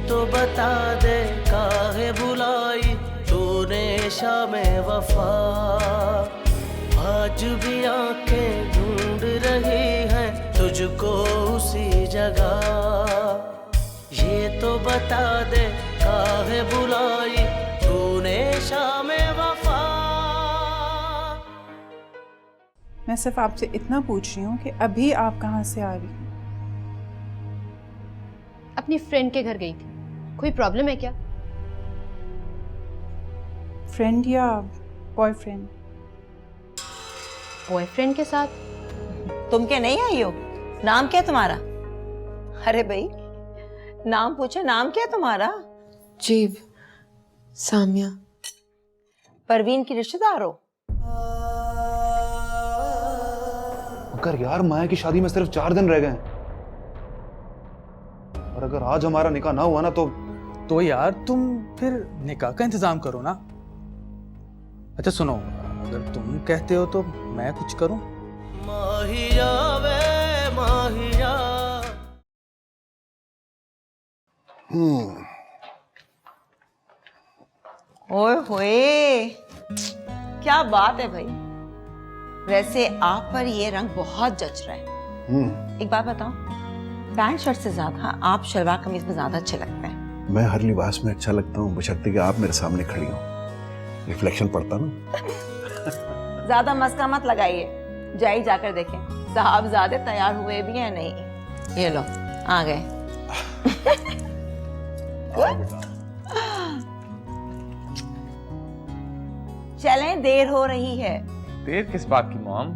तो बता दे काहे बुलाई तूने शामे वफा। आज भी आंखें ढूंढ रही हैं तुझको उसी जगह। ये तो बता दे काहे बुलाई तूने शामे वफा। मैं सिर्फ आपसे इतना पूछ रही हूँ कि अभी आप कहाँ से आ रही हैं? अपनी फ्रेंड के घर गई थी। कोई प्रॉब्लम है क्या? फ्रेंड या बॉयफ्रेंड? बॉयफ्रेंड के साथ। तुम क्या नहीं आई हो? नाम क्या तुम्हारा? अरे भाई नाम पूछे, नाम क्या तुम्हारा? जीव, सामिया। परवीन की रिश्तेदार हो? अगर यार माया की शादी में सिर्फ 4 दिन रह गए हैं और अगर आज हमारा निकाह ना हुआ ना तो यार तुम फिर निकाह का इंतजाम करो ना। अच्छा सुनो, अगर तुम कहते हो तो मैं कुछ करूं? माहिया वे माहिया। ओए होए, क्या बात है भाई। वैसे आप पर ये रंग बहुत जच रहा है। एक बात बताओ, पैंट शर्ट से ज्यादा आप शलवार कमीज में ज्यादा अच्छे लगते हैं। मैं हर लिबास में अच्छा लगता हूँ बशर्ते कि आप मेरे सामने खड़ी हो। रिफ्लेक्शन पड़ता ना। ज्यादा मस्का मत लगाइए, जाई जाकर देखें साहब ज्यादा तैयार हुए भी हैं नहीं। ये लो आ गए। चलें, देर हो रही है। देर किस बात की मॉम?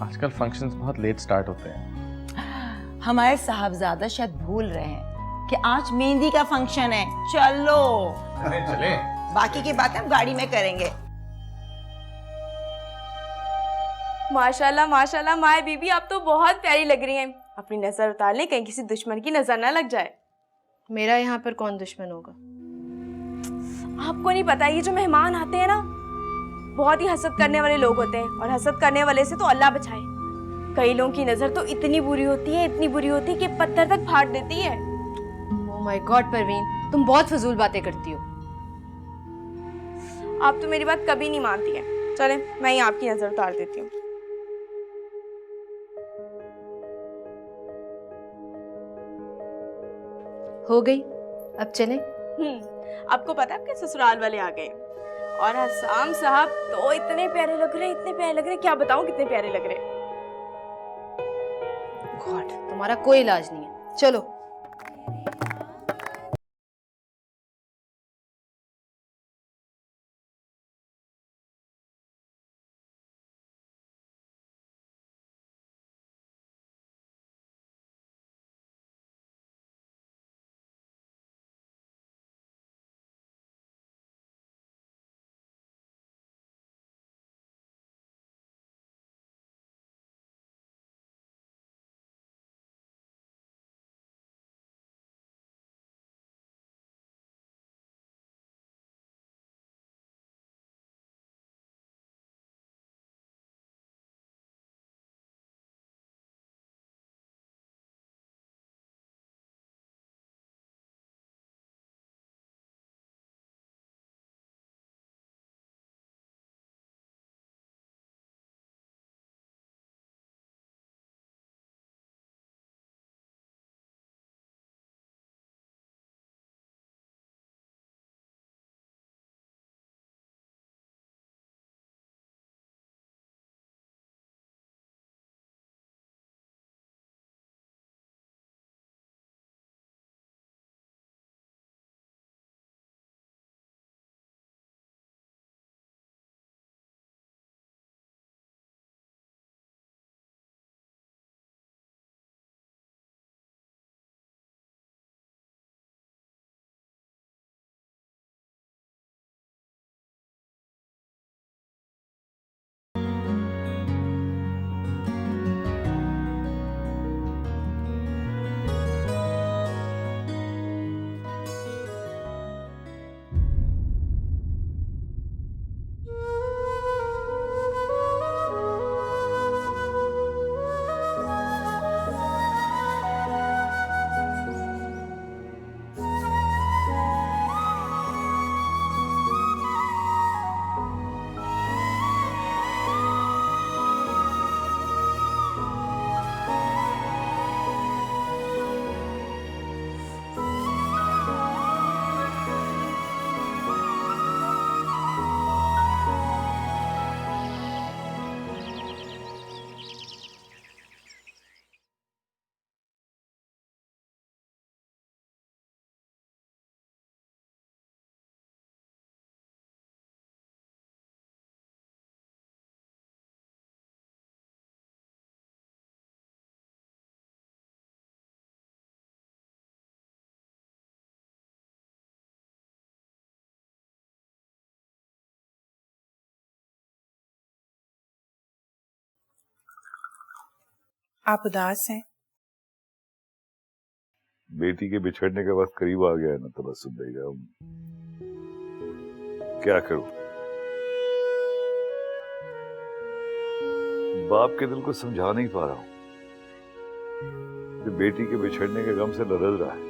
आजकल फंक्शंस बहुत लेट स्टार्ट होते हैं। हमारे साहबजादा शायद भूल रहे हैं कि आज मेहंदी का फंक्शन है। चलो चले। बाकी की बातें हम गाड़ी में करेंगे। माशाल्लाह माशाल्लाह माए बीबी, आप तो बहुत प्यारी लग रही हैं। अपनी नजर उतार लें, कहीं किसी दुश्मन की नजर ना लग जाए। मेरा यहाँ पर कौन दुश्मन होगा? आपको नहीं पता, ये जो मेहमान आते हैं ना, बहुत ही हसद करने वाले लोग होते हैं, और हसद करने वाले से तो अल्लाह बचाए। कई लोगों की नजर तो इतनी बुरी होती है, इतनी बुरी होती है कि पत्थर तक फाड़ देती है। ओह माय गॉड परवीन, तुम बहुत फजूल बातें करती हो। आप तो मेरी बात कभी नहीं मानती हैं। चलें, मैं ही आपकी नजर उतार देती हूँ। हो गई, अब चलें? आपको पता है आपके ससुराल वाले आ गए, और हसाम साहब तो इतने प्यारे लग रहे हैं, इतने प्यारे लग रहे हैं, क्या बताऊं कितने प्यारे लग रहे हैं। गॉड, तुम्हारा कोई इलाज नहीं है। चलो। आप उदास हैं? बेटी के बिछड़ने का वक्त करीब आ गया है ना तबस्सुम बेगम। क्या करूं, बाप के दिल को समझा नहीं पा रहा हूं कि बेटी के बिछड़ने के गम से लरज रहा है।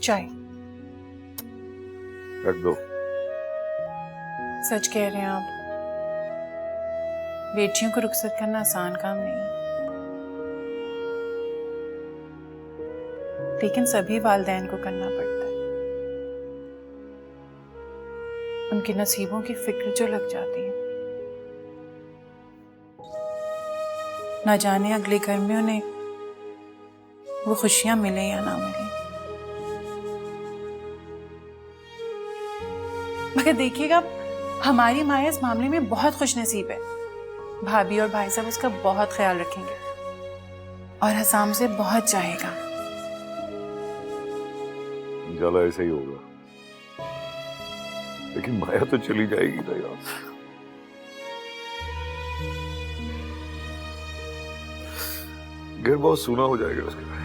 चाय रख दो। सच कह रहे हैं आप, बेटियों को रुखसत करना आसान काम नहीं, लेकिन सभी वालिदैन को करना पड़ता है। उनके नसीबों की फिक्र जो लग जाती है, ना जाने अगले घर में उन्हें वो खुशियां मिले या ना मिले। मगर देखिएगा, हमारी माया इस मामले में बहुत खुशनसीब है। भाभी और भाई साहब उसका बहुत ख्याल रखेंगे और हसाम से बहुत चाहेगा। इंशाल्लाह ऐसा ही होगा, लेकिन माया तो चली जाएगी ना यार। घर बहुत सूना हो जाएगा उसके बाद।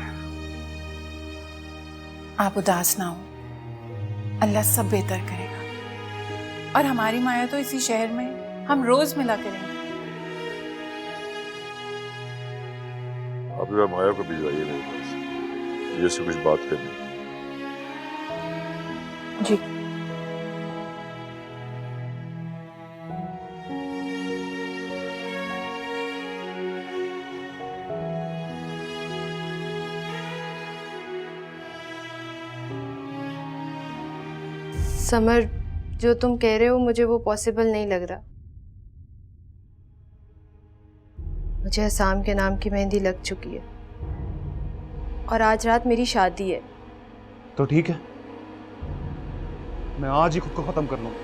आप उदास ना हो, अल्लाह सब बेहतर करेगा। और हमारी माया तो इसी शहर में हम रोज मिला करेंगे। आप जरा माया को भिजवाइए मेरे पास, जैसे कुछ बात करनी। जी। समर, जो तुम कह रहे हो मुझे वो पॉसिबल नहीं लग रहा। मुझे हसाम के नाम की मेहंदी लग चुकी है और आज रात मेरी शादी है। तो ठीक है, मैं आज ही खुद को खत्म कर लूंगा।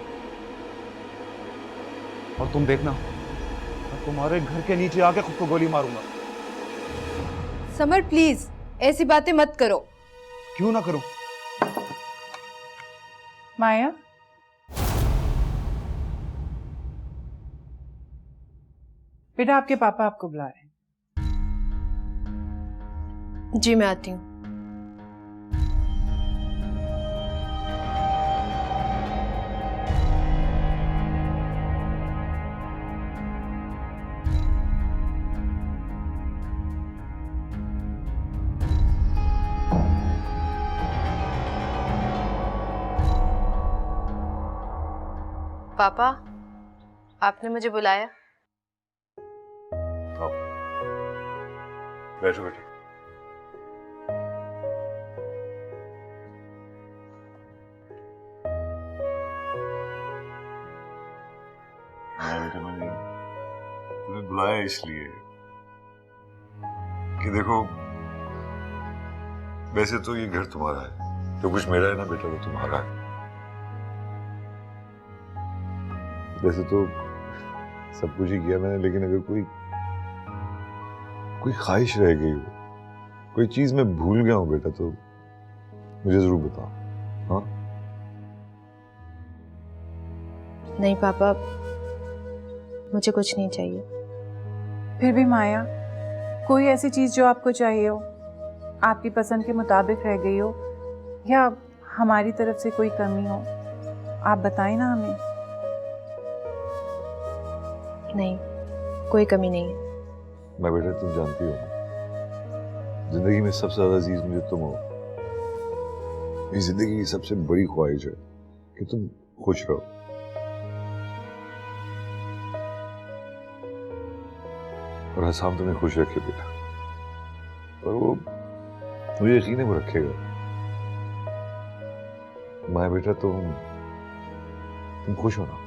और तुम देखना, मैं तुम्हारे घर के नीचे आके खुद को गोली मारूंगा। समर प्लीज ऐसी बातें मत करो। क्यों ना करूं? माया, बेटा आपके पापा आपको बुला रहे हैं। जी मैं आती हूँ। पापा, आपने मुझे बुलाया? बैठो बैठो। मैंने तुम्हें बुलाया इसलिए कि देखो, वैसे तो ये घर तुम्हारा है, जो कुछ मेरा है ना बेटा वो तुम्हारा है। वैसे तो सब कुछ ही किया मैंने, लेकिन अगर कोई ख्वाहिश रह गई हो, कोई चीज मैं भूल गया हूं बेटा, तो मुझे जरूर बताओ। हाँ? नहीं पापा, मुझे कुछ नहीं चाहिए। फिर भी माया, कोई ऐसी चीज जो आपको चाहिए हो, आपकी पसंद के मुताबिक रह गई हो, या हमारी तरफ से कोई कमी हो, आप बताएं ना हमें। नहीं, कोई कमी नहीं है। मैं बेटा, तुम जानती हो जिंदगी में सबसे ज्यादा अजीज मुझे तुम हो। इस जिंदगी की सबसे बड़ी ख्वाहिश है कि तुम खुश रहो। और हसाम तुम्हें खुश रखे बेटा, और वो मुझे यकीन है वो रखेगा। माया बेटा, तुम खुश हो ना?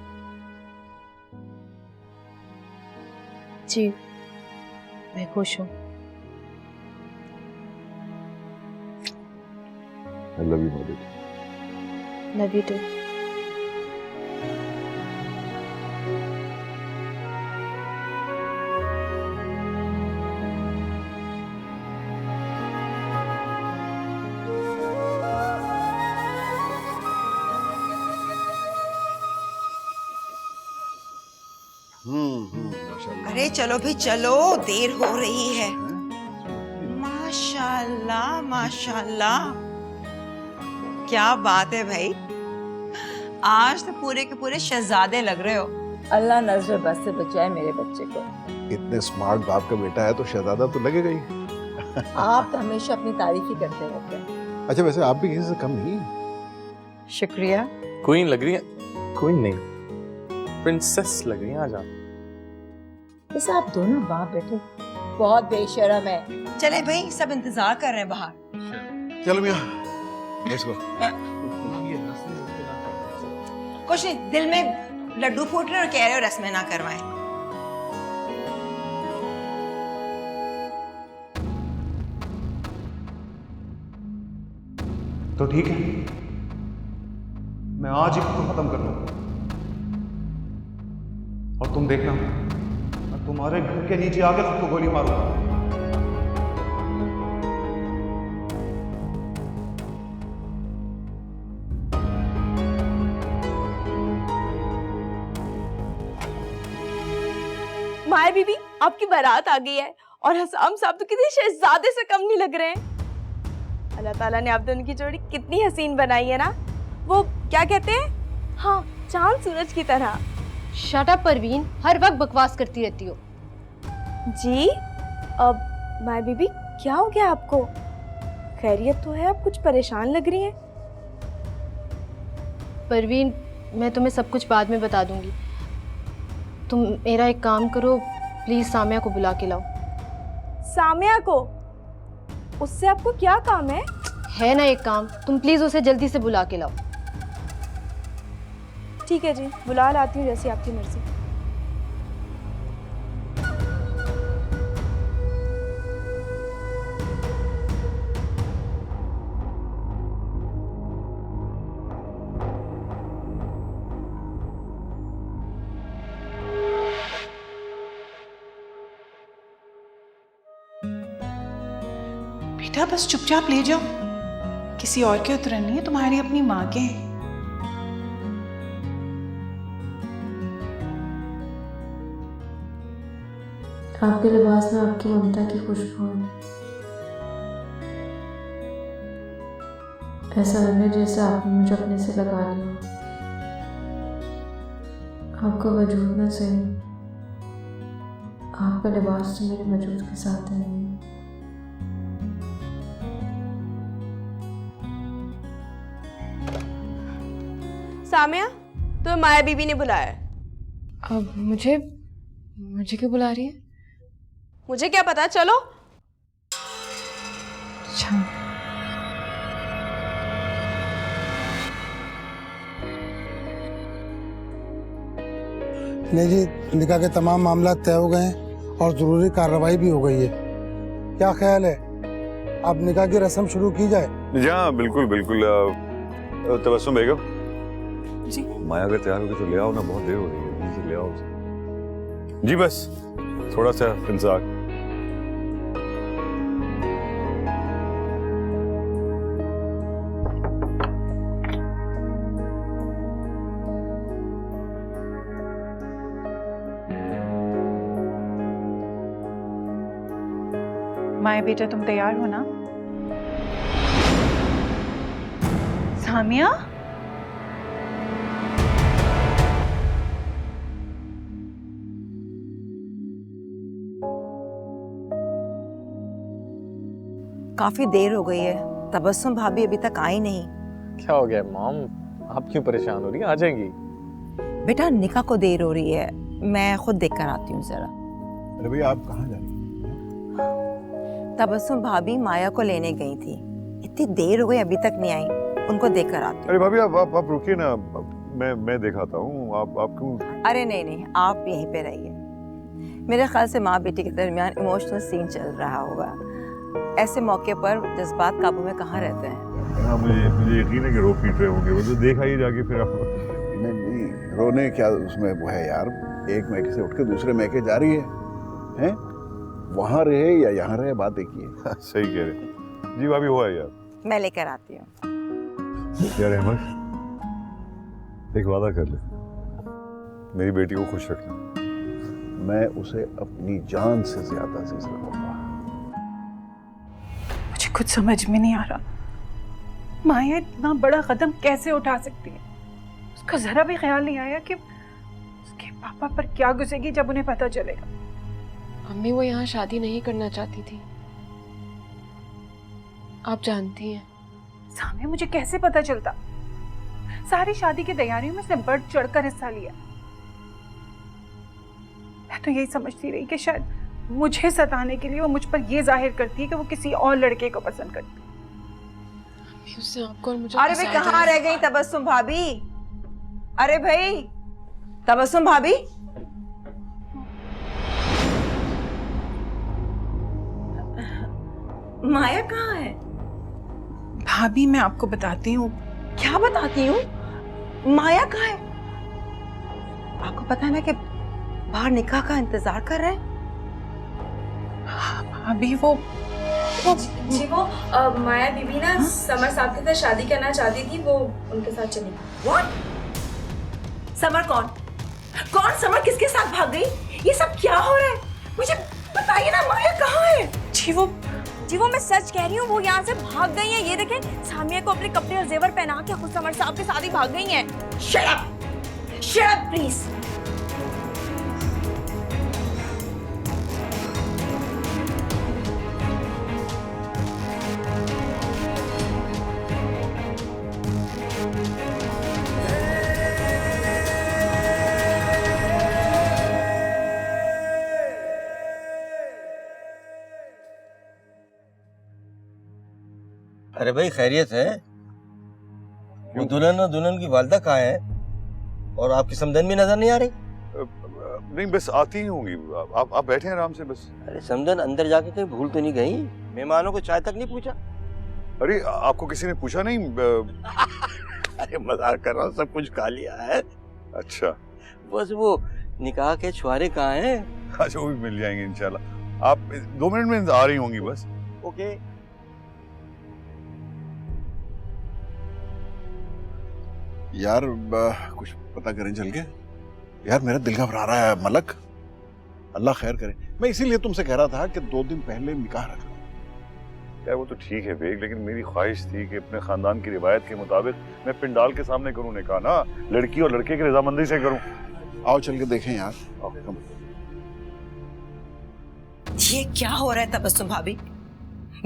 जी मैं खुश हूँ। I love you, my baby. Love you too. माशाल्लाह। अरे चलो भाई चलो, देर हो रही है। माशाल्लाह माशाल्लाह, क्या बात है भाई, आज तो पूरे के पूरे शहजादे लग रहे हो। अल्लाह नजर बस से बचाए मेरे बच्चे को। इतने स्मार्ट बाप का बेटा है तो शहजादा तो लगेगा ही। आप तो हमेशा अपनी तारीफ ही करते रहते हैं। अच्छा वैसे आप भी किसी से कम नहीं। शुक्रिया। क्वीन लग रही है। क्वीन नहीं, प्रिंसेस लग रही है आज आप। वैसे आप दोनों बाप बेटे बहुत बेशर्म है। चले भाई, सब इंतजार कर रहे हैं बाहर। चलो मियां, लेट्स गो। कुछ नहीं, दिल में लड्डू फूट रहे और कह रहे हो रस्में ना करवाएं। तो ठीक है, मैं आज ही खुद को खत्म कर लूंगा। और तुम देखना, मैं तुम्हारे घर के नीचे आके खुद को गोली मारूंगा। माया बीबी, आपकी बारात आ गई है और हसाम साहब तो किसी शहजादे से कम नहीं लग रहे हैं। अल्लाह ताला ने आप दोनों की जोड़ी कितनी हसीन बनाई है ना। वो क्या कहते हैं, हाँ, चांद सूरज की तरह। शट अप परवीन, हर वक्त बकवास करती रहती हो। जी, अब माया बीबी क्या हो गया आपको? खैरियत तो है, आप कुछ परेशान लग रही हैं। परवीन, मैं तुम्हें सब कुछ बाद में बता दूंगी। तुम मेरा एक काम करो, प्लीज सामिया को बुला के लाओ। सामिया को? उससे आपको क्या काम है? है ना एक काम, तुम प्लीज उसे जल्दी से बुला के लाओ। ठीक है जी, बुला लाती हूँ, जैसी आपकी मर्जी। बेटा बस चुपचाप ले जाओ, किसी और के उतरन नहीं है, तुम्हारी अपनी माँ के हैं। आपके लिबास में आपकी ममता की खुशबू है। ऐसा लगे जैसे आपने मुझे अपने से लगा लिया। आपका वजूद ना सही, आपका लिबास तो मेरे वजूद के साथ है। सामिया, तो माया बीबी ने बुलाया है। अब मुझे क्यों बुला रही है? मुझे क्या पता, चलो। अच्छा, नहीं जी, निकाह के तमाम मामला तय हो गए हैं और ज़रूरी कार्रवाई भी हो गई है। क्या ख्याल है, अब निकाह की रस्म शुरू की जाए? जी हाँ, बिल्कुल बिल्कुल। तबस्सुम बेगम जी, माया अगर तैयार होगी तो ले आओ ना, बहुत देर हो रही है, जल्दी से ले आओ उसे। जी बस थोड़ा सा इंतजार। माया बेटा तुम तैयार हो ना? सामिया, काफी देर हो गई है, तबस्सुम भाभी अभी तक आई नहीं। क्या हो गया मॉम, आप क्यों परेशान हो रही हैं? आ जाएंगी। बेटा निकाह को देर हो रही है, मैं खुद देख कर आती हूँ जरा। अरे भैया आप कहाँ जा रही हैं? तबस्सुम भाभी माया को लेने गई थी, इतनी देर हो गई अभी तक नहीं आई, उनको देख कर आती हूँ। अरे भाभी आप रुकिए ना, मैं दिखाता हूँ। आप क्यों? अरे नहीं नहीं, आप यहीं पे रहिए। मेरे ख्याल से माँ बेटी के दरमियान इमोशनल सीन चल रहा होगा। ऐसे मौके पर जज्बात काबू में कहाँ रहते हैं। हाँ, मुझे यकीन है कि रो पीट रहे होंगे, वो तो देखा ही जाके फिर आप। नहीं, रोने क्या उसमें वो है यार, एक मैके से उठ के दूसरे मैके जा रही है? वहाँ रहे या यहाँ रहे, बात देखिए। सही कह रहे जी भाभी, हुआ है यार। मैं लेकर आती हूँ। यार अहमद, एक वादा कर ले, मेरी बेटी को खुश रखना। मैं उसे अपनी जान से ज्यादा अजीज रखूंगा। मुझे कुछ समझ में नहीं आ रहा, माया इतना बड़ा कदम कैसे उठा सकती है? उसका जरा भी ख्याल नहीं आया कि उसके पापा पर क्या गुजरेगी जब उन्हें पता चलेगा। अम्मी वो यहाँ शादी नहीं करना चाहती थी, आप जानती हैं। सामने मुझे कैसे पता चलता? सारी शादी की तैयारियों में उसने बढ़ चढ़कर हिस्सा लिया। मैं तो यही समझती रही कि शायद मुझे सताने के लिए वो मुझ पर ये जाहिर करती है कि वो किसी और लड़के को पसंद करती है। उससे आपको और मुझे अरे भाई कहाँ रह गई तबस्सुम भाभी? अरे भाई तबस्सुम भाभी, माया कहाँ है? भाभी मैं आपको बताती हूँ। क्या बताती हूँ? माया कहाँ है? आपको पता है ना कि बाहर निकाह का इंतजार कर रहे हैं। भाभी वो जी वो माया बीबी ना समर साहब के साथ शादी करना चाहती थी, वो उनके साथ चली गई। What? समर कौन? कौन समर किसके साथ भाग गई? ये सब क्या हो रहा है? मुझे बताइए ना, माया कहाँ है? जी वो मैं सच कह रही हूँ, वो यहाँ से भाग गई हैं। ये देखें, सामिया को अपने कपड़े और जेवर पहना के खुद समर साहब के साथ ही भाग गई हैं। Shut up please. अरे भाई खैरियत है? वो दुल्हन और दुल्हन की वालदा कहाँ है? और आपकी समधन भी नजर नहीं आ रही? नहीं, बस आती ही होंगी। आप बैठे हैं आराम से बस। अरे समधन अंदर जाके कहीं भूल तो नहीं गई? मेहमानों को चाय तक नहीं पूछा? अरे आपको किसी ने पूछा नहीं? अरे मजाक कर रहा हूँ, सब कुछ खा लिया है। अच्छा, बस वो निकाह के छुआरे कहाँ हैं? अच्छा वो भी मिल जाएंगे इंशाल्लाह। आप 2 मिनट में आ रही होंगी बस। ओके। यार कुछ पता करें चल के। यार मेरा दिल घबरा रहा है मलक, अल्लाह खैर करे। मैं इसीलिए तुमसे कह रहा था कि 2 दिन पहले निकाह रख लो। यार वो तो ठीक है बेग, लेकिन मेरी ख्वाहिश थी कि अपने खानदान की रिवायत के मुताबिक मैं पिंडाल के सामने करूं निकाह, ना लड़की और लड़के की रजामंदी से करूं। आओ चल के देखें यार। ये क्या हो रहा है तबस्सुम भाभी?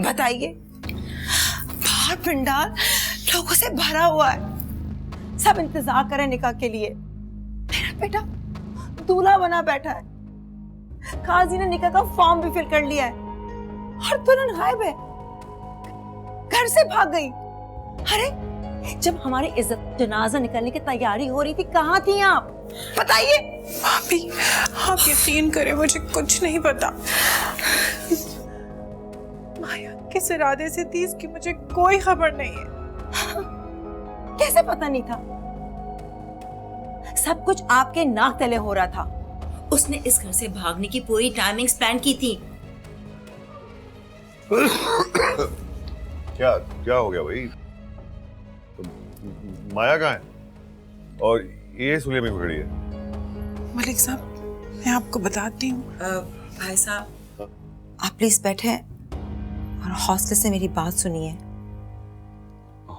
बताइए। बाहर पिंडाल लोगों से भरा हुआ है, सब इंतजार कर रहे हैं निकाह के लिए। मेरा बेटा दूल्हा बना बैठा है, काजी ने निकाह का फॉर्म भी फिल कर लिया है और दुल्हन गायब है, घर से भाग गई। अरे जब हमारी इज्जत जनाजा निकलने की तैयारी हो रही थी, कहाँ थी आप? बताइए। भाभी आप यकीन करें, मुझे कुछ नहीं पता। माया किस इरादे से थी इसकी मुझे कोई खबर नहीं है। कैसे पता नहीं था? सब कुछ आपके नाक तले हो रहा था। उसने इस घर से भागने की पूरी टाइमिंग्स प्लान की थी। क्या क्या हो गया भाई? माया कहाँ है? और ये सुलिया में खड़ी है। मलिक साहब मैं आपको बताती हूँ। भाई साहब आप प्लीज बैठे और हौसले से मेरी बात सुनिए।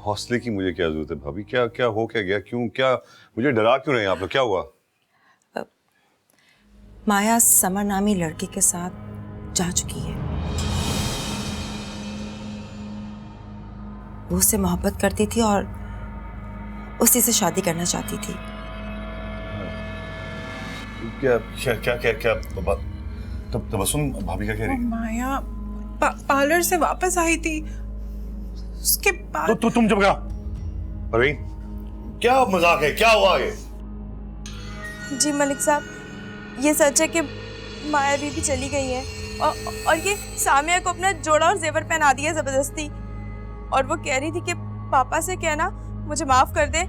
हौसले की मुझे क्या जरूरत है भाभी? क्या क्या हो क्या गया? क्यों, क्या मुझे डरा क्यों रहे हैं आप लोग? क्या हुआ? माया समर नामी लड़के के साथ जा चुकी है। वो उससे मोहब्बत करती थी और उसी से शादी करना चाहती थी। क्या क्या क्या क्या क्या तबस्सुम भाभी क्या कह रही? माया पार्लर से वापस आई थी, उसके बाद तो तुम जब गया परवीन, क्या मजाक है? क्या हुआ ये? जी मलिक साहब ये सच है कि माया बीबी चली गई है और ये सामिया को अपना जोड़ा और जेवर पहना दिया जबरदस्ती, और वो कह रही थी कि पापा से कहना मुझे माफ कर दे,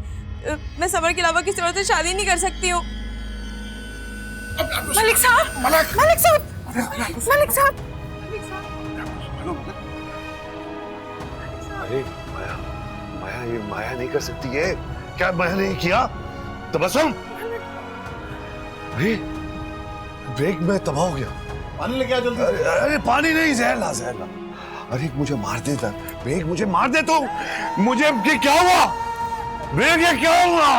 मैं समर के अलावा किसी और से शादी नहीं कर सकती हूँ। मलिक साहब, मलिक साहब, मलिक साहब, अरे माया, माया ये माया नहीं कर सकती है। क्या माया नहीं किया? तबस्सुम, अरे ब्रेक में तबाह हो गया। पानी लेके आ जल्दी। अरे पानी नहीं, जहर ला, जहर ला। अरे मुझे मार दे था ब्रेक, मुझे मार दे तो मुझे ये क्या हुआ ब्रेक, ये क्या हुआ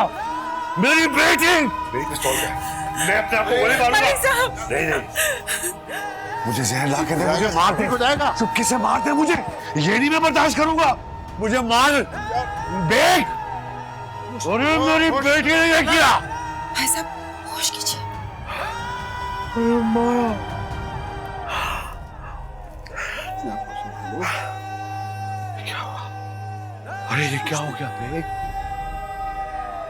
मेरी ब्रेकिंग। ब्रेक इंस्टॉल कर, मैं अपने आप को गोली मारूंगा। नहीं नहीं, मुझे जहर ला के दे, मुझे मार दे। हो जाएगा, चुपके से मार दे मुझे, ये नहीं मैं बर्दाश्त करूंगा, मुझे मार। ब्रेक, अरे मेरी बेटी ने ये किया। भाई साहब होश कीजिए। अरे माया, क्या हुआ? अरे ये क्या हो गया ब्रेक?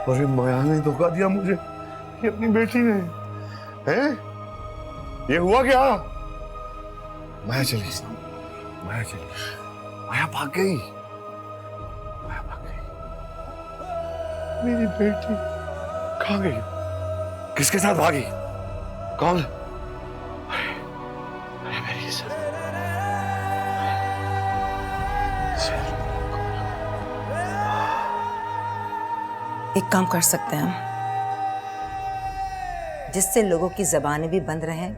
अरे माया ने धोखा दिया मुझे, ये अपनी बेटी ने। हैं? ये हुआ क्या? माया चली, माया चली, माया भाग गई, माया भाग गई। मेरी बेटी कहाँ गई? किसके साथ भागी? कौन? अरे मेरी इज्जत। एक काम कर सकते हैं हम, जिससे लोगों की जबानें भी बंद रहें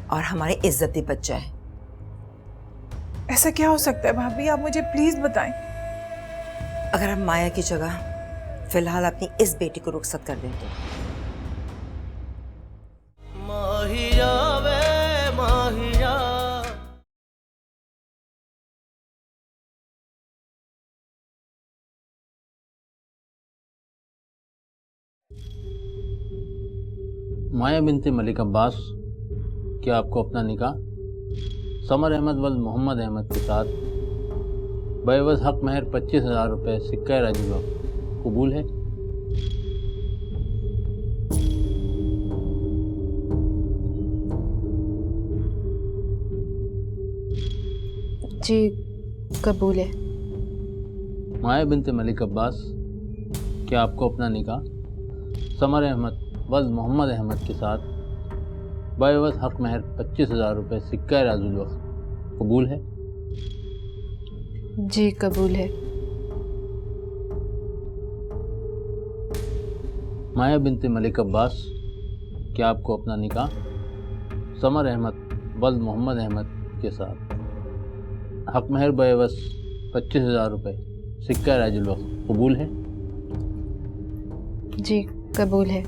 और हमारी इज्जत भी बच जाए। ऐसा क्या हो सकता है भाभी, आप मुझे प्लीज बताएं। अगर हम माया की जगह फिलहाल अपनी इस बेटी को रुखसत कर दें तो। माहिया वे माहिया। माया बिनते मलिक अब्बास, क्या आपको अपना निकाह समर अहमद वल मोहम्मद अहमद के साथ बेवज हक महर 25,000 रुपये सिक्का राजीवा कबूल है? जी कबूल है। माया बिनते मलिक अब्बास, क्या आपको अपना निकाह समर अहमद वल मोहम्मद अहमद के साथ बेवज हक महर 25,000 रुपये सिक्का राजुल वक्त कबूल है? जी कबूल है। माया बिनते मलिक अब्बास, क्या आपको अपना निकाह समर अहमद वल मोहम्मद अहमद के साथ हक महर बेवस 25,000 रुपये सिक्का राजुल वक्त कबूल है? जी कबूल है।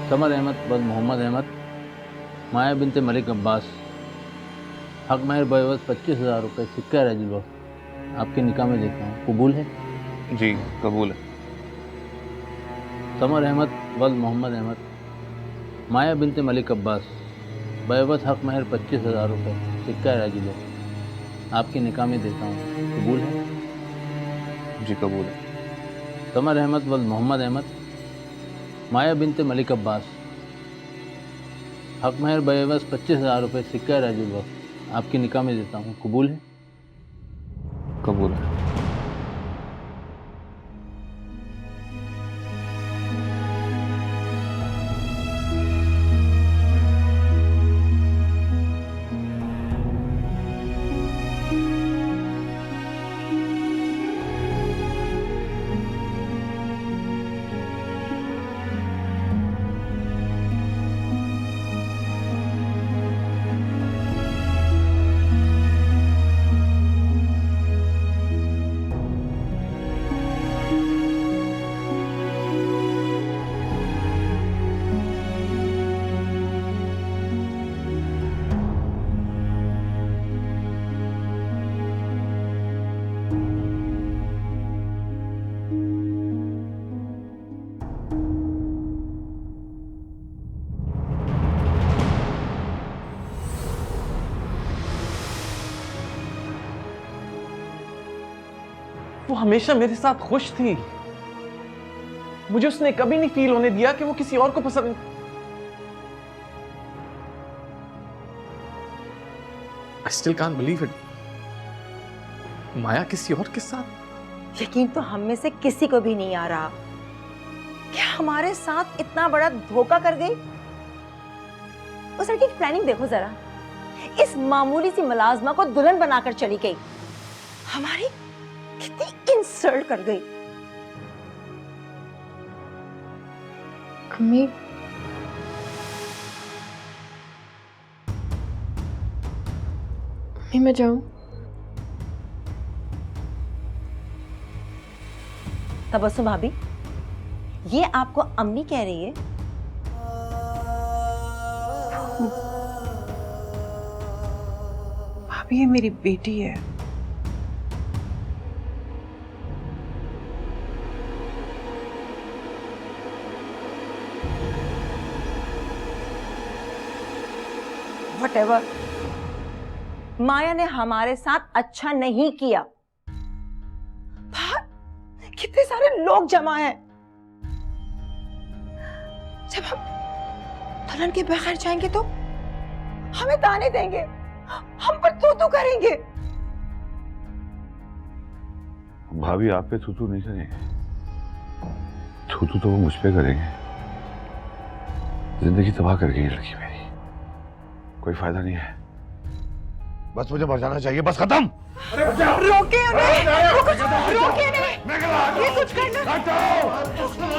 समर अहमद वल मोहम्मद अहमद, माया बिनते मलिक अब्बास, हक महर बेवस 25,000 रुपये सिक्का राजुल वक्त आपके निकाह में देता हूँ, कबूल है? जी कबूल है। समर अहमद वल मोहम्मद अहमद, माया बिनते मलिक अब्बास, बेवस हक महर 25,000 रुपये सिक्का राजुल वक्त आपके निकाह में देता हूँ, कबूल है? जी कबूल है। समर अहमद वल मोहम्मद अहमद, माया बिनते मलिक अब्बास, हक महर बेवस 25,000 रुपये सिक्का राजुल वक्त आपके निकाह में देता हूँ, कबूल है? कबूल है। वो हमेशा मेरे साथ खुश थी, मुझे उसने कभी नहीं फील होने दिया कि वो किसी और को पसंद। I still can't believe it. माया किसी और के साथ। यकीन तो हम में से किसी को भी नहीं आ रहा कि हमारे साथ इतना बड़ा धोखा कर गई। उस लड़की की प्लानिंग देखो जरा, इस मामूली सी मुलाजमा को दुल्हन बनाकर चली गई, हमारी कितनी इंसल्ट कर गई। अम्मी, मैं जाऊं? तबस्सुम भाभी, ये आपको अम्मी कह रही है? भाभी ये मेरी बेटी है। Whatever. माया ने हमारे साथ अच्छा नहीं किया। बाहर कितने सारे लोग जमा हैं। जब हम दुल्हन के बगैर जाएंगे तो हमें ताने देंगे, हम पर तू करेंगे। भाभी आप पे थू नहीं करेंगे, थू तो वो मुझ पे करेंगे। जिंदगी तबाह कर गई लड़की मेरी, कोई फायदा नहीं है। बस मुझे मर जाना चाहिए, बस खत्म। रोके उन्हें, रोके नहीं, ये कुछ करना।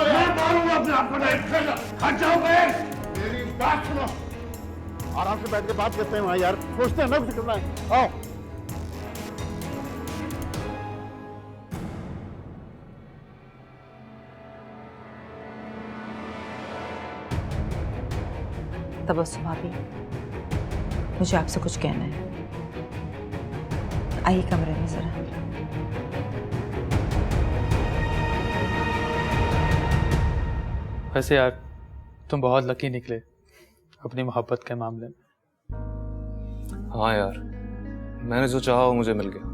मैं मारूंगा अपने आप को, नहीं हट जाओ। मेरी बात सुनो, आराम से बैठ के बात करते हैं वहां यार, सोचते हैं ना कुछ करना है। आओ। तबस्सुम भाभी, मुझे आपसे कुछ कहना है। आइए कमरे में जरा। वैसे यार तुम बहुत लकी निकले अपनी मोहब्बत के मामले में। हाँ यार, मैंने जो चाहा वो मुझे मिल गया।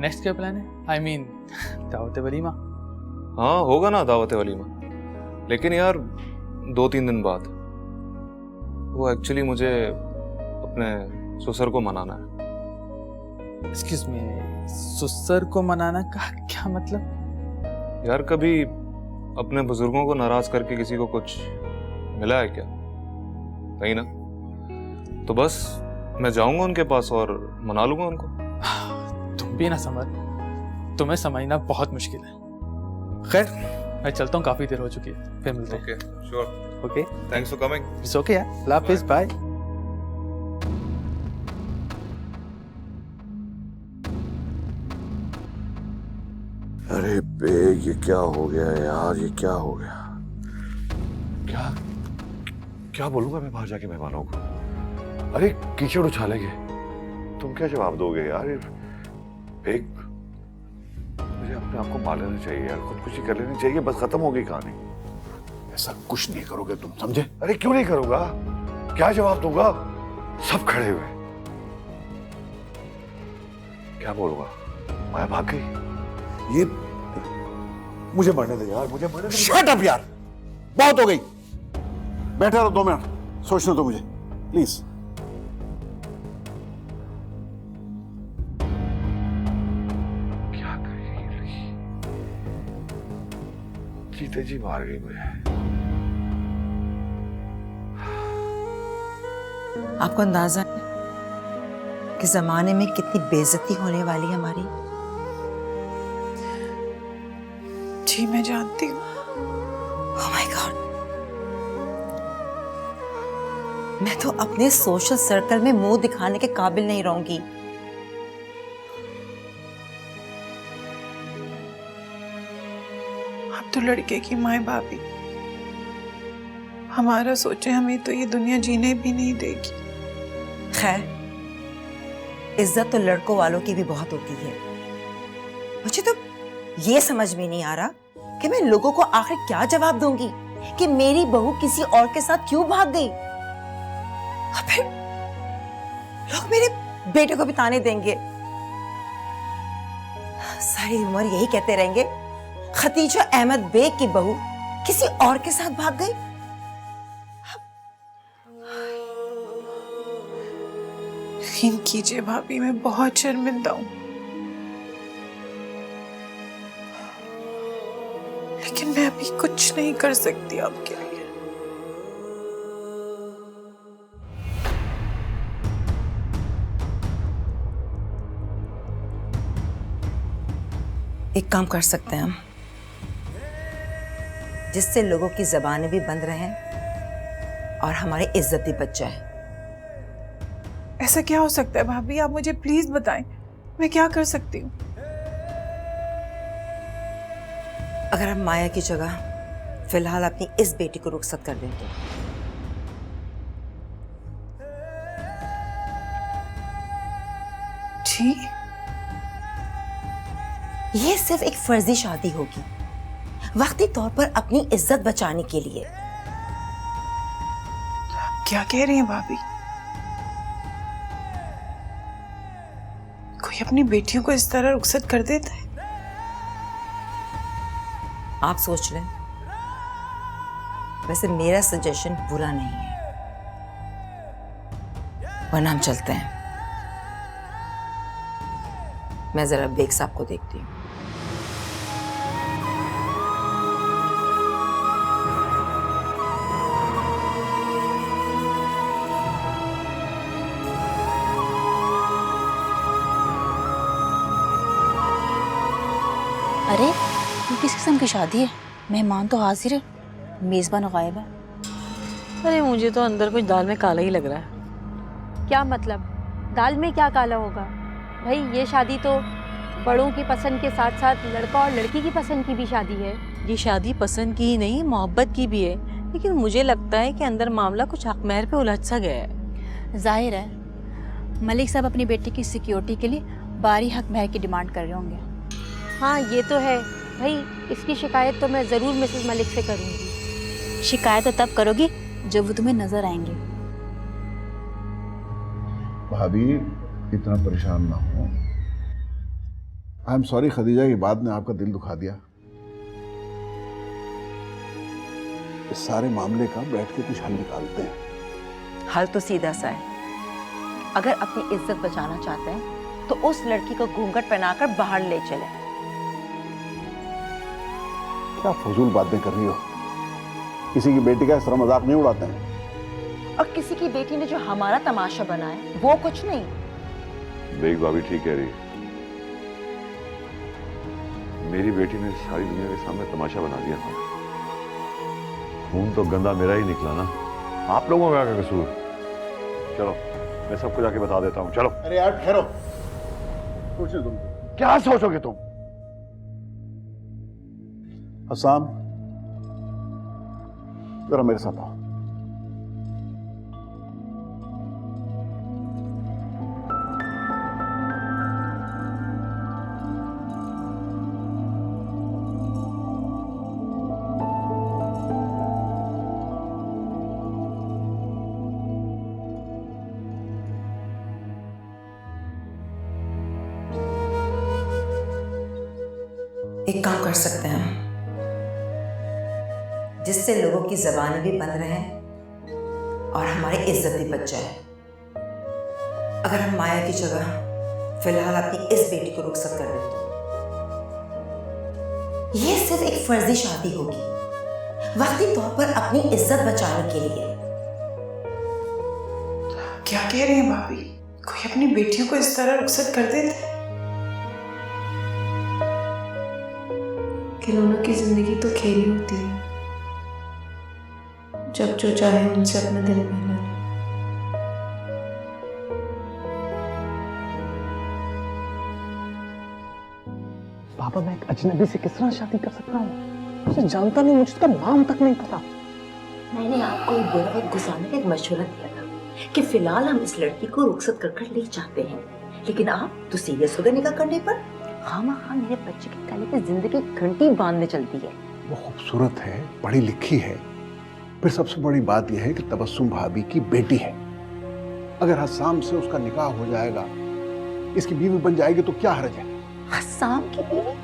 नेक्स्ट क्या प्लान है? I mean, दावत वलीमा। हाँ होगा ना दावत वलीमा, लेकिन यार 2-3 दिन बाद। वो एक्चुअली मुझे अपने ससुर को मनाना है। एक्सक्यूज मी, ससुर को मनाना का क्या मतलब? यार कभी अपने बुजुर्गों को नाराज करके किसी को कुछ मिला है क्या? कहीं ना। तो बस मैं जाऊंगा उनके पास और मना लूंगा उनको। तुम भी ना समझ, तुम्हें समझना बहुत मुश्किल है। खैर मैं चलता हूँ, काफी देर हो चुकी है, फिर मिलते हैं। Okay, sure. Okay, thanks for coming. It's okay यार, अल्लाह हाफिज़, बाय। अरे बेग, ये क्या हो गया यार, ये क्या हो गया? क्या क्या बोलूंगा मैं बाहर जाके मेहमानों को? अरे कीचड़ उछालेंगे, तुम क्या जवाब दोगे यार? बेग, मुझे अपने आप को मार लेना चाहिए यार, खुदकुशी कर लेनी चाहिए, बस खत्म हो गई कहानी। ऐसा कुछ नहीं करोगे तुम, समझे? अरे क्यों नहीं करूंगा, क्या जवाब दूंगा? सब खड़े हुए, क्या बोलूंगा? माया भाग गई। ये मुझे मरने दे यार, मुझे मरने दे। शट अप यार, बहुत हो गई। बैठा रहो 2 मिनट, सोचने दो मुझे प्लीज। क्या करेगी? जीते जी मार गई मुझे। आपको अंदाजा है कि जमाने में कितनी बेइज्जती होने वाली है हमारी? जी मैं जानती हूँ। Oh my God! मैं तो अपने सोशल सर्कल में मुंह दिखाने के काबिल नहीं रहूंगी। आप तो लड़के की माँ भाभी, हमारा सोचे हमें तो ये दुनिया जीने भी नहीं देगी। खैर, इज्जत तो लड़कों वालों की भी बहुत होती है। मुझे तो ये समझ में नहीं आ रहा कि मैं लोगों को आखिर क्या जवाब दूंगी कि मेरी बहू किसी और के साथ क्यों भाग गई। और फिर लोग मेरे बेटे को भी ताने देंगे, सारी उम्र यही कहते रहेंगे खतीजा अहमद बेग की बहू किसी और के साथ भाग गई। यकीन कीजिए भाभी, मैं बहुत शर्मिंदा हूँ, लेकिन मैं अभी कुछ नहीं कर सकती आपके लिए। एक काम कर सकते हैं हम, जिससे लोगों की जबानें भी बंद रहें और हमारी इज्जत भी बच जाए। ऐसा क्या हो सकता है भाभी? आप मुझे प्लीज बताएं, मैं क्या कर सकती हूँ? अगर हम माया की जगह फिलहाल अपनी इस बेटी को रुखसत कर दें तो। जी, ये सिर्फ एक फर्जी शादी होगी, वक्ती तौर पर अपनी इज्जत बचाने के लिए। क्या कह रही हैं भाभी? कोई अपनी बेटियों को इस तरह रुखसत कर देता है? आप सोच लें। वैसे मेरा सजेशन बुरा नहीं है, वरना हम चलते हैं। मैं जरा बेग साहब को देखती हूँ। अरे ये किस किस्म की शादी है? मेहमान तो हाजिर है, मेजबान गायब है। अरे मुझे तो अंदर कुछ दाल में काला ही लग रहा है। क्या मतलब? दाल में क्या काला होगा भाई? ये शादी तो बड़ों की पसंद के साथ साथ लड़का और लड़की की पसंद की भी शादी है। ये शादी पसंद की ही नहीं, मोहब्बत की भी है, लेकिन मुझे लगता है कि अंदर मामला कुछ हक महर पे उलझ सा गया है। जाहिर है मलिक साहब अपनी बेटी की सिक्योरिटी के लिए बारी हक महर की डिमांड कर रहे होंगे। हाँ ये तो है भाई, इसकी शिकायत तो मैं ज़रूर मिसेस मलिक से करूँगी। शिकायत तो तब करोगी जब वो तुम्हें नजर आएंगे। भाभी इतना परेशान ना हो। आई एम सॉरी खदीजा, की बात ने आपका दिल दुखा दिया। इस सारे मामले का बैठ के कुछ हल निकालते हैं। हल तो सीधा सा है। अगर अपनी इज्जत बचाना चाहते हैं तो उस लड़की को घूंघट पहनाकर बाहर ले चले। क्या फजूल बातें कर रही हो? किसी की बेटी का इस तरह मजाक नहीं उड़ाते हैं। और किसी की बेटी ने जो हमारा तमाशा बनाया वो कुछ नहीं। बेग भाभी ठीक कह रही है। मेरी बेटी ने सारी दुनिया के सामने तमाशा बना दिया था। खून तो गंदा मेरा ही निकला ना, आप लोगों का क्या कसूर? चलो मैं सबको जाके बता देता हूँ। चलो। अरे यार ठहरो, सोचो तुम। क्या सोचोगे तुम? असाम जरा मेरे साथ आओ। एक काम कर सकते हैं हम, जिससे लोगों की जबानें भी बंद रहें और हमारी इज्जत भी बच जाए। अगर हम माया की जगह फिलहाल अपनी इस बेटी को रुखसत कर दें तो ये सिर्फ एक फर्जी शादी होगी, वक्ती तौर पर अपनी इज्जत बचाने के लिए। क्या कह रही हैं भाभी? कोई अपनी बेटियों को इस तरह रुखसत कर देता है? खिलौनों की जिंदगी तो खेली होती है, जब जो चाहे उनसे अपना दिल बहला लो। पापा मैं एक अजनबी से किस तरह शादी कर सकता हूँ? उसे जानता नहीं, मुझे उसका नाम तक नहीं पता। मैंने आपको एक बुरा वक्त गुजारने का एक मशवरा दिया था कि फिलहाल हम इस लड़की को रुखसत कर कर ले जाते हैं, लेकिन आप तो सीरियस हो गए निकाह करने पर। हाँ मेरे बच्चे के गले पे जिंदगी घंटी बांधने चलती है। वो खूबसूरत है, पढ़ी लिखी है, फिर सबसे बड़ी बात यह है कि तबस्सुम भाभी की बेटी है। अगर हसाम से उसका निकाह हो जाएगा, इसकी बीवी बन जाएगी तो क्या हर्ज है? हसाम की बीवी?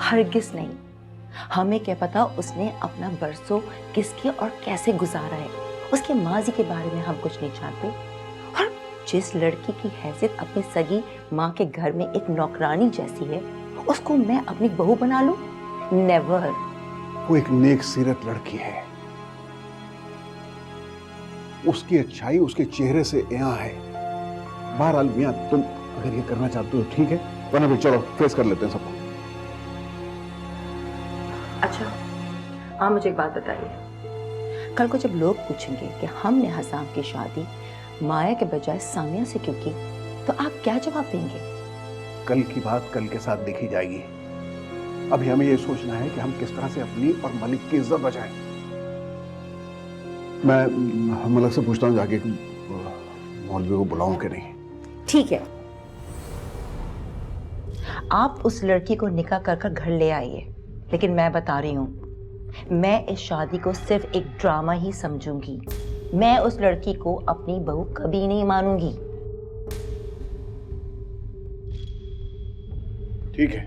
हरगिज नहीं। हमें क्या पता उसने अपना बरसों किसके और कैसे गुजारा है। उसके माजी के बारे में हम कुछ नहीं जानते। और जिस लड़की की हैसियत अपनी सगी माँ के घर में एक नौकरानी जैसी है, उसको मैं अपनी बहू बना लूं? नेवर। वो एक नेक सीरत लड़की है, उसकी अच्छाई उसके चेहरे से यहाँ है। बहरहाल मियां, तुम अगर ये करना चाहते हो ठीक है, वरना फिर चलो फेस कर लेते हैं सबको। अच्छा, आप मुझे एक बात बताइए, कल को जब लोग पूछेंगे कि हमने हसाम की शादी माया के बजाय सामिया से क्यों की, तो आप क्या जवाब देंगे? कल की बात कल के साथ देखी जाएगी। अभी हमें ये सोचना है कि हम किस तरह से अपनी और मलिक की इज्जत बचाएं। मैं मलिक से पूछता हूँ जाके कि मौलवी को बुलाऊं कि नहीं। ठीक है, आप उस लड़की को निकाह कर कर घर ले आइए, लेकिन मैं बता रही हूँ, मैं इस शादी को सिर्फ एक ड्रामा ही समझूंगी। मैं उस लड़की को अपनी बहू कभी नहीं मानूंगी। ठीक है।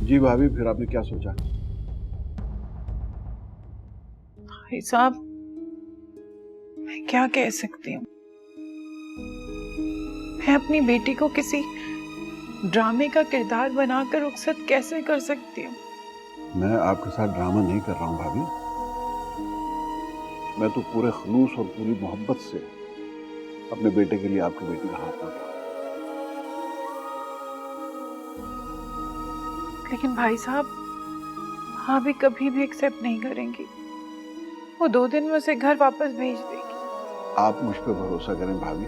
जी भाभी, फिर आपने क्या सोचा? भाई साहब, मैं क्या कह सकती हूँ? मैं अपनी बेटी को किसी ड्रामे का किरदार बनाकर रुखसत कैसे कर सकती हूँ? मैं आपके साथ ड्रामा नहीं कर रहा हूँ भाभी। मैं तो पूरे खलूस और पूरी मोहब्बत से अपने बेटे के लिए आपकी बेटी का हाथ मांगा। लेकिन भाई साहब, हाँ भी कभी भी एक्सेप्ट नहीं करेंगी। वो 2 दिन में उसे घर वापस भेज देगी। आप मुझ पर भरोसा करें भाभी,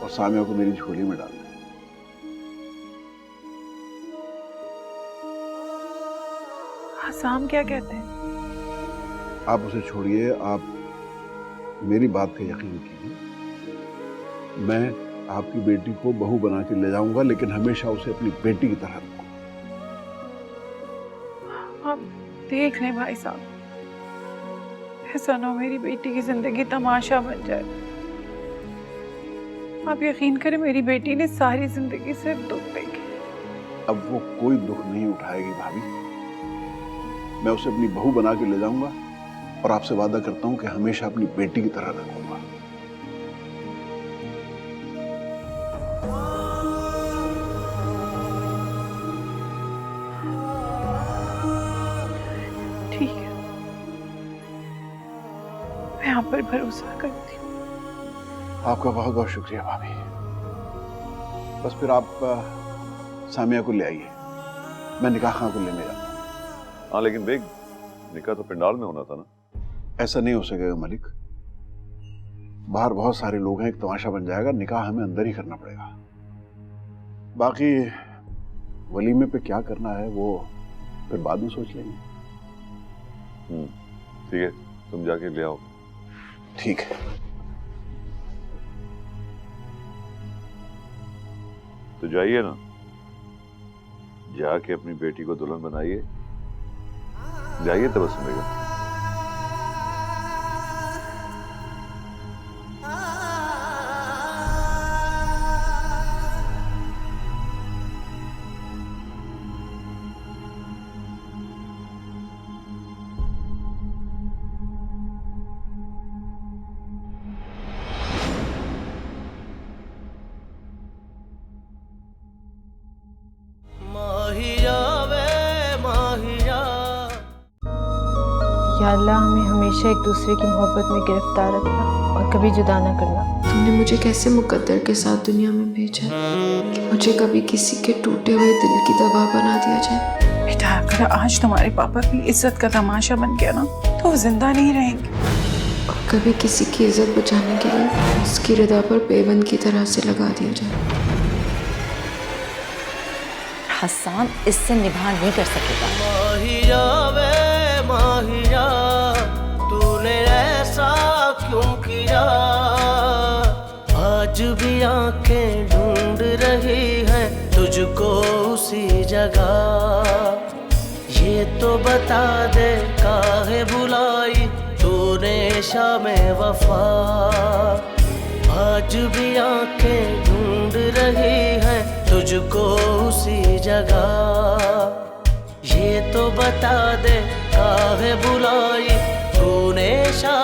और सामिया को मेरी झोली में डाल दें। हसाम क्या कहते हैं? आप उसे छोड़िए, आप मेरी बात का यकीन कीजिए। मैं आपकी बेटी को बहू बना के ले जाऊंगा, लेकिन हमेशा उसे अपनी बेटी की तरह रखूंगा। आप देख लें भाई साहब, ऐसा ना हो मेरी बेटी की जिंदगी तमाशा बन जाए। आप यकीन करें, मेरी बेटी ने सारी जिंदगी सिर्फ दुख देखे। अब वो कोई दुख नहीं उठाएगी भाभी। मैं उसे अपनी बहू बना के ले जाऊंगा, और आपसे वादा करता हूं कि हमेशा अपनी बेटी की तरह रखूंगा। ठीक है, मैं आप पर भरोसा करती हूँ। आपका बहुत बहुत शुक्रिया भाभी। बस फिर आप सामिया को ले आइए, मैं निकाह खां को लेने जाता हूँ। हाँ, लेकिन बेग, निकाह तो पंडाल में होना था ना? ऐसा नहीं हो सकेगा मलिक, बाहर बहुत सारे लोग हैं, एक तमाशा बन जाएगा। निकाह हमें अंदर ही करना पड़ेगा। बाकी वलीमे पे क्या करना है वो फिर बाद में सोच लेंगे। ठीक है, तुम जाके ले आओ। ठीक है। तो जाइए ना, जाके अपनी बेटी को दुल्हन बनाइए। जाइए तबस्सुम बेगम। या अल्लाह, हमें हमेशा एक दूसरे की मोहब्बत में गिरफ्तार रखना और कभी जुदा ना करना। तुमने मुझे कैसे मुकद्दर के साथ दुनिया में भेजा कि मुझे कभी किसी के टूटे हुए दिल की दवा बना दिया जाए। बेटा, अगर आज तुम्हारे पापा की इज्जत का तमाशा बन गया ना, तो वो जिंदा नहीं रहेंगे। और कभी किसी की इज्जत बचाने के लिए उसकी रदा पर पेबंद की तरह से लगा दिया जाए। हसान इससे निभा नहीं कर सकेगा। माहिया वे माहिया, तूने ऐसा क्यों किया? आज भी आंखें ढूंढ रही हैं तुझको उसी जगह। ये तो बता दे काहे बुलाई तू तूने शामे वफा, आज भी आंखें ढूंढ रही हैं तुझको उसी जगह। ये तो बता दे काहे बुलाई तूने शाम